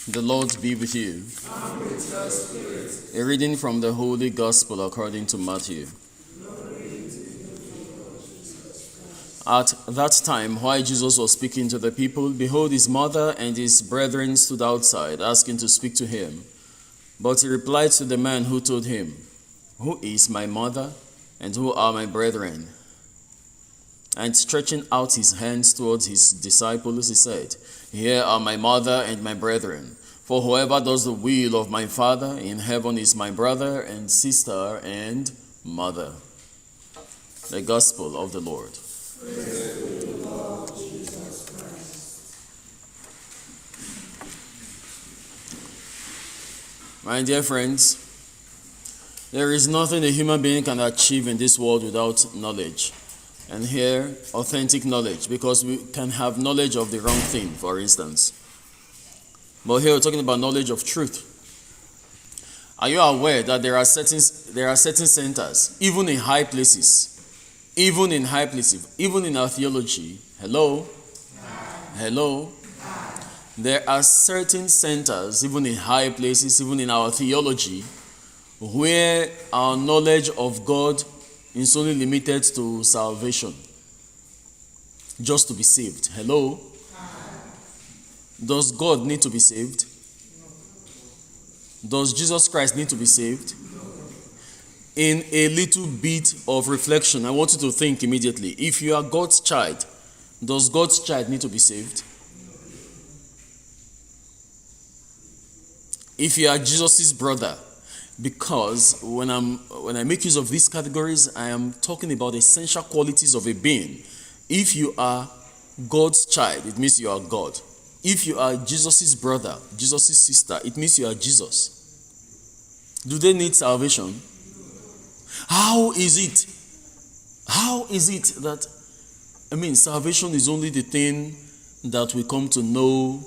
The Lord be with you. And with your spirit. A reading from the Holy Gospel according to Matthew. At that time, while Jesus was speaking to the people, behold, his mother and his brethren stood outside, asking to speak to him. But he replied to the man who told him, "Who is my mother, and who are my brethren?" And stretching out his hands towards his disciples, he said, "Here are my mother and my brethren. For whoever does the will of my Father in heaven is my brother and sister and mother." The Gospel of the Lord. Praise to you, Lord Jesus Christ. My dear friends, there is nothing a human being can achieve in this world without knowledge. And here, authentic knowledge, because we can have knowledge of the wrong thing, for instance. But here we're talking about knowledge of truth. Are you aware that there are certain centers, even in high places, even in our theology? Hello? Hello? There are certain centers, even in high places, even in our theology, where our knowledge of God is only limited to salvation, just to be saved. Hello? Does God need to be saved? Does Jesus Christ need to be saved? In a little bit of reflection, I want you to think immediately. If you are God's child, does God's child need to be saved? If you are Jesus' brother, because when I make use of these categories, I am talking about essential qualities of a being. If you are God's child, it means you are God. If you are Jesus' brother, Jesus' sister, it means you are Jesus. Do they need salvation? How is it that, salvation is only the thing that we come to know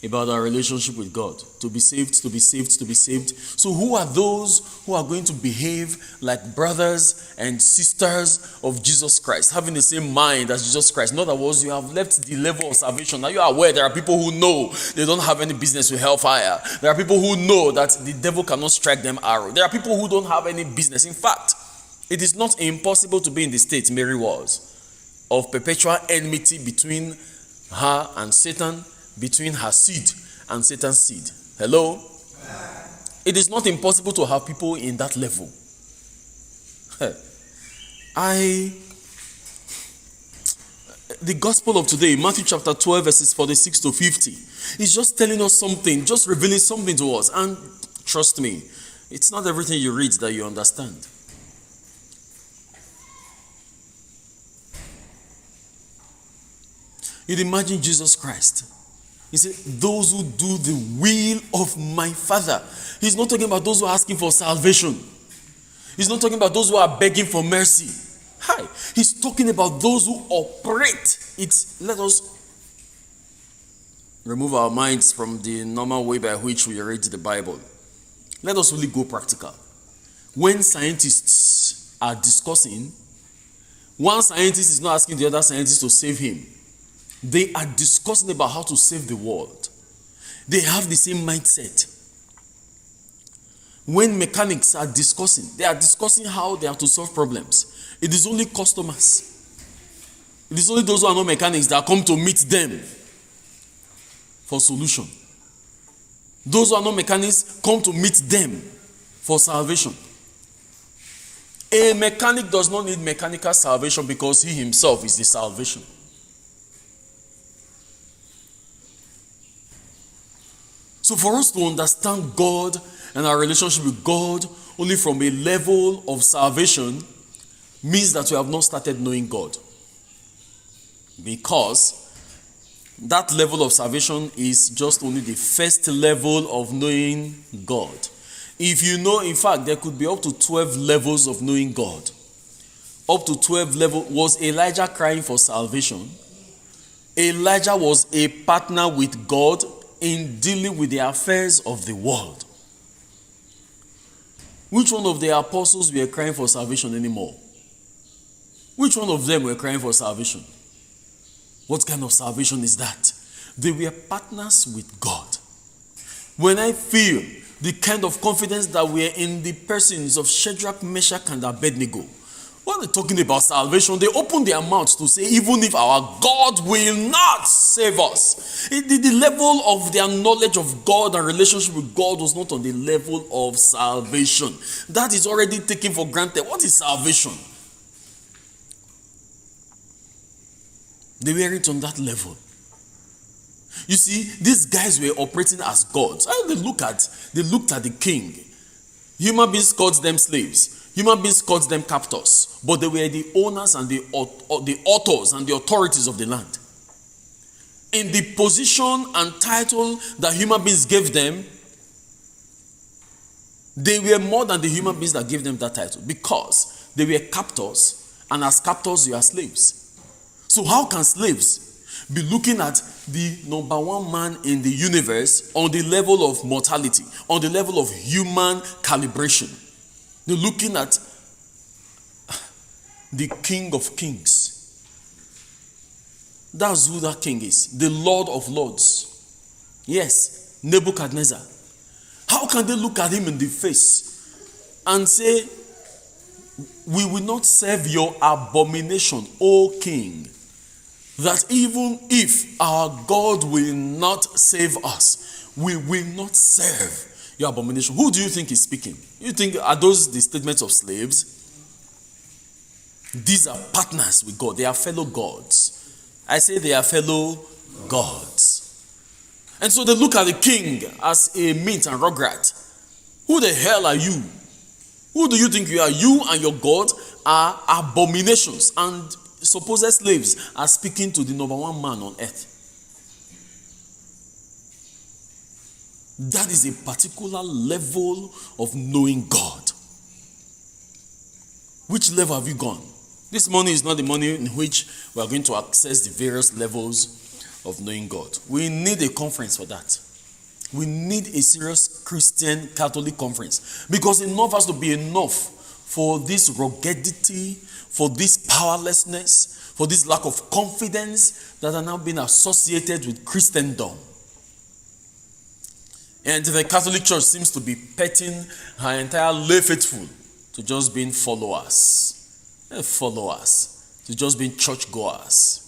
about our relationship with God? To be saved, to be saved, to be saved. So who are those who are going to behave like brothers and sisters of Jesus Christ, having the same mind as Jesus Christ? In other words, you have left the level of salvation. Are you aware there are people who know they don't have any business with hellfire? There are people who know that the devil cannot strike them arrow. There are people who don't have any business. In fact, it is not impossible to be in the state Mary was, of perpetual enmity between her and Satan, between her seed and Satan's seed. Hello? It is not impossible to have people in that level. The gospel of today, Matthew chapter 12, verses 46 to 50, is just telling us something, just revealing something to us. And trust me, it's not everything you read that you understand. You'd imagine Jesus Christ. He said, "Those who do the will of my Father." He's not talking about those who are asking for salvation. He's not talking about those who are begging for mercy. Hi. He's talking about those who operate it. Let us remove our minds from the normal way by which we read the Bible. Let us really go practical. When scientists are discussing, one scientist is not asking the other scientist to save him. They are discussing about how to save the world. They have the same mindset. When mechanics are discussing, they are discussing how they have to solve problems. It is only customers. It is only those who are not mechanics that come to meet them for solution. Those who are not mechanics come to meet them for salvation. A mechanic does not need mechanical salvation because he himself is the salvation. So for us to understand God and our relationship with God only from a level of salvation means that we have not started knowing God. Because that level of salvation is just only the first level of knowing God. If you know, in fact, there could be up to 12 levels of knowing God. Up to 12 levels. Was Elijah crying for salvation? Elijah was a partner with God in dealing with the affairs of the world. Which one of the apostles were crying for salvation anymore? Which one of them were crying for salvation? What kind of salvation is that? They were partners with God. when I feel the kind of confidence that we are in the persons of Shadrach, Meshach, and Abednego, when they're talking about salvation, they open their mouths to say, even if our God will not save us. The level of their knowledge of God and relationship with God was not on the level of salvation. That is already taken for granted. What is salvation? They weren't on that level. You see, these guys were operating as gods. They looked at the king. Human beings called them slaves. Human beings called them captors. But they were the owners and the authors and the authorities of the land. In the position and title that human beings gave them, they were more than the human beings that gave them that title, because they were captors, and as captors you are slaves. So how can slaves be looking at the number one man in the universe on the level of mortality, on the level of human calibration? They're looking at the King of Kings. That's who that king is, the Lord of Lords. Yes, Nebuchadnezzar. How can they look at him in the face and say, we will not serve your abomination, O king? That even if our God will not save us, we will not serve your abomination. Who do you think is speaking? You think, are those the statements of slaves? These are partners with God. They are fellow gods. I say they are fellow gods. And so they look at the king as a mint and rugrat. Who the hell are you? Who do you think you are? You and your God are abominations, and supposed slaves are speaking to the number one man on earth. That is a particular level of knowing God. Which level have you gone? This morning is not the morning in which we are going to access the various levels of knowing God. We need a conference for that. We need a serious Christian Catholic conference, because enough has to be enough for this ruggedity, for this powerlessness, for this lack of confidence that are now being associated with Christendom. And the Catholic Church seems to be petting her entire lay faithful to just being followers, to just being churchgoers,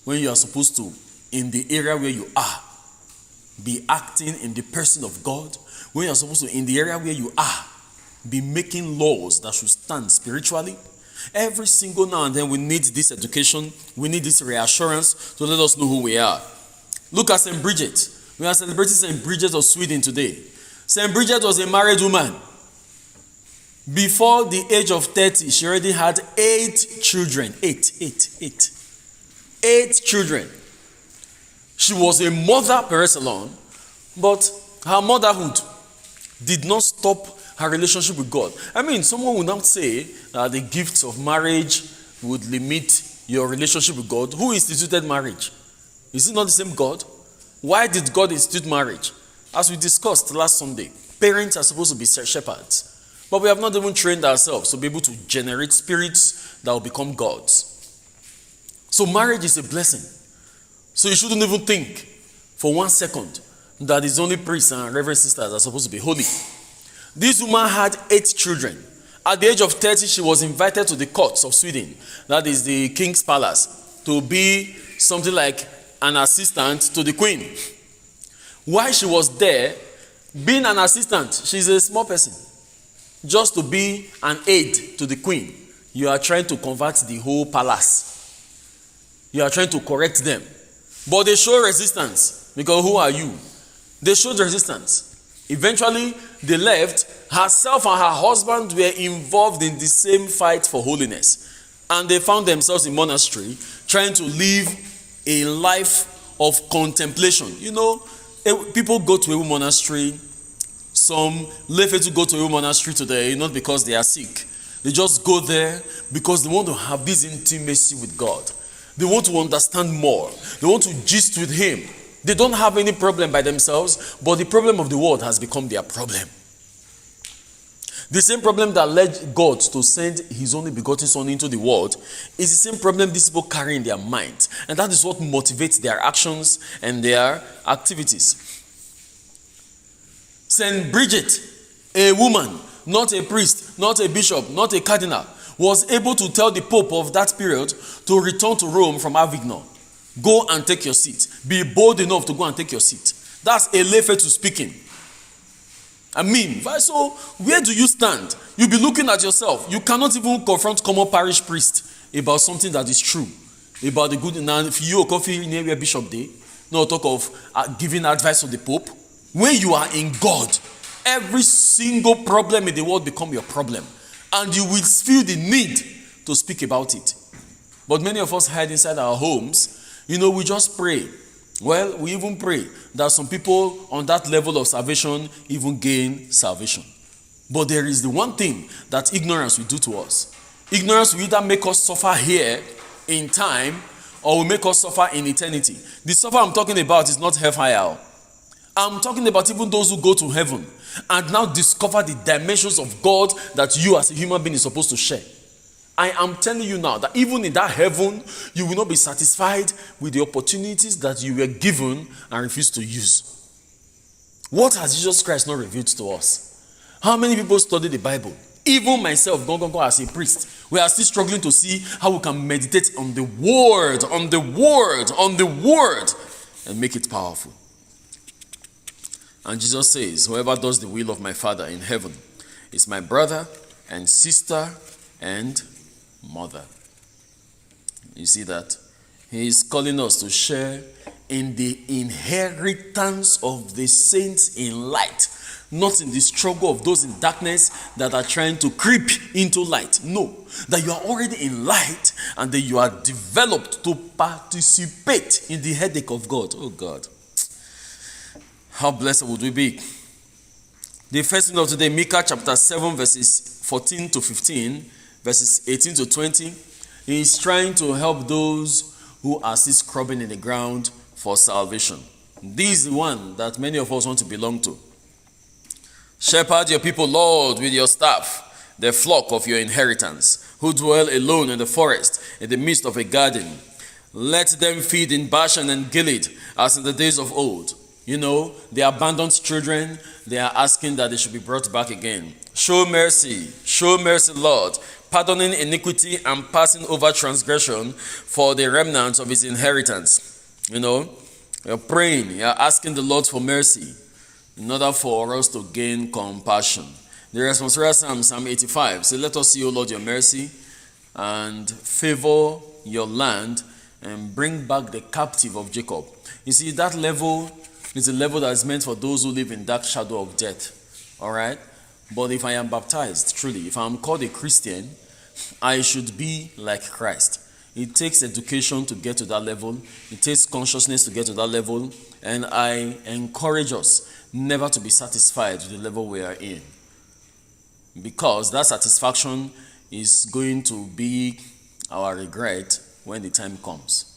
when you are supposed to, in the area where you are, be acting in the person of God, when you are supposed to, in the area where you are, be making laws that should stand spiritually. Every single now and then we need this education, we need this reassurance to let us know who we are. Look at St. Bridget. We are celebrating St. Bridget of Sweden today. St. Bridget was a married woman. Before the age of 30, she already had 8 children. 8 children. She was a mother per salon, but her motherhood did not stop her relationship with God. I mean, someone would not say that the gifts of marriage would limit your relationship with God. Who instituted marriage? Is it not the same God? Why did God institute marriage? As we discussed last Sunday, parents are supposed to be shepherds. But we have not even trained ourselves to be able to generate spirits that will become gods. So marriage is a blessing. So you shouldn't even think for 1 second that it's only priests and reverend sisters that are supposed to be holy. This woman had 8 children. At the age of 30, she was invited to the courts of Sweden, that is the king's palace, to be something like an assistant to the queen. While she was there, being an assistant, she's a small person. Just to be an aide to the queen, you are trying to convert the whole palace. You are trying to correct them. But they show resistance, because who are you? They showed resistance. Eventually, they left. Herself and her husband were involved in the same fight for holiness. And they found themselves in monastery, trying to live a life of contemplation. You know, people go to a monastery. Some lay faithful go to a monastery today, not because they are sick. They just go there because they want to have this intimacy with God. They want to understand more. They want to gist with Him. They don't have any problem by themselves, but the problem of the world has become their problem. The same problem that led God to send His only begotten Son into the world is the same problem these people carry in their mind. And that is what motivates their actions and their activities. Saint Bridget, a woman, not a priest, not a bishop, not a cardinal, was able to tell the Pope of that period to return to Rome from Avignon. Go and take your seat. Be bold enough to go and take your seat. That's a lay faith to speaking. I mean, so where do you stand? You'll be looking at yourself. You cannot even confront common parish priest about something that is true. About the good, and if you coffee near where Bishop Day, no talk of giving advice to the Pope. When you are in God, every single problem in the world become your problem. And you will feel the need to speak about it. But many of us hide inside our homes. We just pray. Well, we even pray that some people on that level of salvation even gain salvation. But there is the one thing that ignorance will do to us. Ignorance will either make us suffer here in time or will make us suffer in eternity. The suffer I'm talking about is not hellfire. I'm talking about even those who go to heaven and now discover the dimensions of God that you as a human being is supposed to share. I am telling you now that even in that heaven, you will not be satisfied with the opportunities that you were given and refused to use. What has Jesus Christ not revealed to us? How many people study the Bible? Even myself, go as a priest, we are still struggling to see how we can meditate on the word, and make it powerful. And Jesus says, whoever does the will of my Father in heaven is my brother and sister and mother. You see that? He is calling us to share in the inheritance of the saints in light, not in the struggle of those in darkness that are trying to creep into light. No, that you are already in light and that you are developed to participate in the headache of God. Oh God, how blessed would we be? The first thing of today, Micah chapter 7 verses 14 to 15, verses 18 to 20. He is trying to help those who are still scrubbing in the ground for salvation. This is the one that many of us want to belong to. Shepherd your people, Lord, with your staff, the flock of your inheritance, who dwell alone in the forest, in the midst of a garden. Let them feed in Bashan and Gilead, as in the days of old. The abandoned children, they are asking that they should be brought back again. Show mercy, Lord, pardoning iniquity and passing over transgression for the remnants of his inheritance. You're praying, you're asking the Lord for mercy in order for us to gain compassion. The responsorial Psalm, Psalm 85, says, let us see, O Lord, your mercy and favor your land and bring back the captive of Jacob. You see, that level is a level that is meant for those who live in dark shadow of death. All right? But if I am baptized, truly, if I'm called a Christian, I should be like Christ. It takes education to get to that level. It takes consciousness to get to that level. And I encourage us never to be satisfied with the level we are in. Because that satisfaction is going to be our regret when the time comes.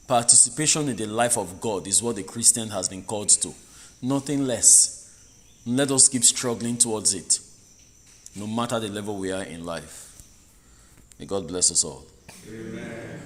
Participation in the life of God is what the Christian has been called to. Nothing less. Let us keep struggling towards it, no matter the level we are in life. May God bless us all. Amen.